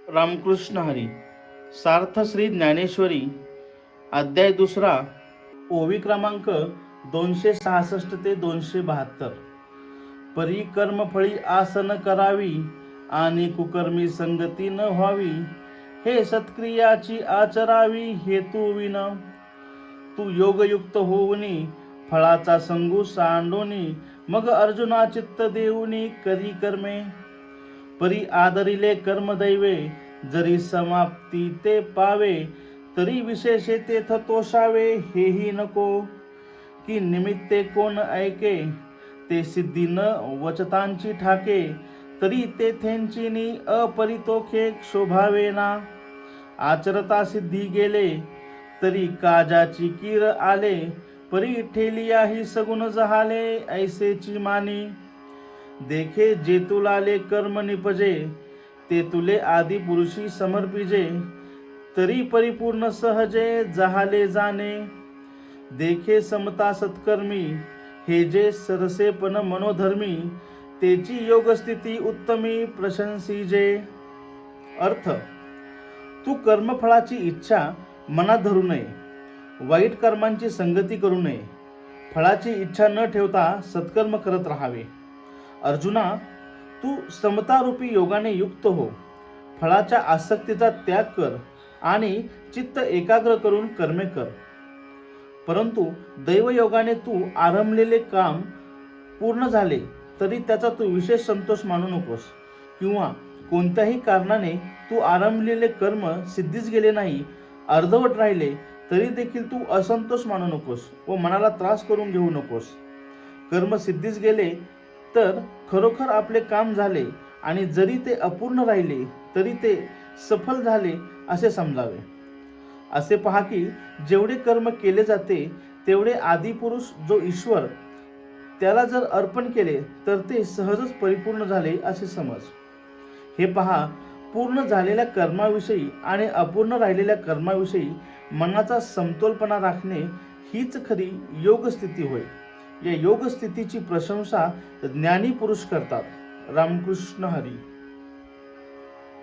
रामकृष्ण हरी. सार्थ श्री ज्ञानेश्वरी अध्याय 2, ओवी क्रमांक 266 ते 272. परी कर्मफळी आसन करावी आणि कुकर्मी संगती न व्हावी. हे सत्क्रियाची आचरावी हेतू विन. तू योगयुक्त होऊनी फळाचा संगू सांडोनी. मग अर्जुना चित्त देऊनी करी कर्मे. परी आदरिले कर्मदैवे जरी समाप्ती ते पावे. तरी विशेषे तेथ तोषावे हेही नको. की निमित्ते कोण ऐके ते सिद्धी न वचतांची ठाके. तरी तेथेंचिनी अपरितोखे शोभावेना. आचरता सिद्धी गेले तरी काजाची कीर आले. परी ठेलियाही सगुण जहाले ऐसेची मानी. देखे जे तुलाले कर्म निपजे ते तुले आदि पुरुषी समर्पिजे. तरी परिपूर्ण सहजे जहाले जाणे. देखे समता सत्कर्मी हे जे सरसेपण मनोधर्मी. तेची योगस्थिती उत्तमी प्रशंसीजे. अर्थ, तू कर्मफळाची इच्छा मनात धरू नये. वाईट कर्मांची संगती करू नये. फळाची इच्छा न ठेवता सत्कर्म करत राहावे. अर्जुना, तू समतारूपी योगाने युक्त हो. फळाच्या आसक्तीचा त्याग कर आणि चित्त एकाग्र करून कर्मे कर. परंतु दैवयोगाने तू आरंभलेले काम पूर्ण झाले तरी त्याचा तू विशेष संतोष मानू नकोस. किंवा कोणत्याही कारणाने तू आरंभलेले कर्म सिद्धीस गेले नाही, अर्धवट राहिले तरी देखील तू असंतोष मानू नकोस व मनाला त्रास करून घेऊ नकोस. कर्म सिद्धीस गेले तर खरोखर आपले काम झाले आणि जरी ते अपूर्ण राहिले तरी ते सफल झाले असे समजावे. असे पहा की जेवढे कर्म केले जाते तेवढे आदिपुरुष जो ईश्वर त्याला जर अर्पण केले तर ते सहजच परिपूर्ण झाले असे समज. हे पहा, पूर्ण झालेल्या कर्माविषयी आणि अपूर्ण राहिलेल्या कर्माविषयी मनाचा समतोलपणा राखणे हीच खरी योग स्थिती होय. या योग स्थितीची प्रशंसा ज्ञानी पुरुष करतात. रामकृष्ण हरी.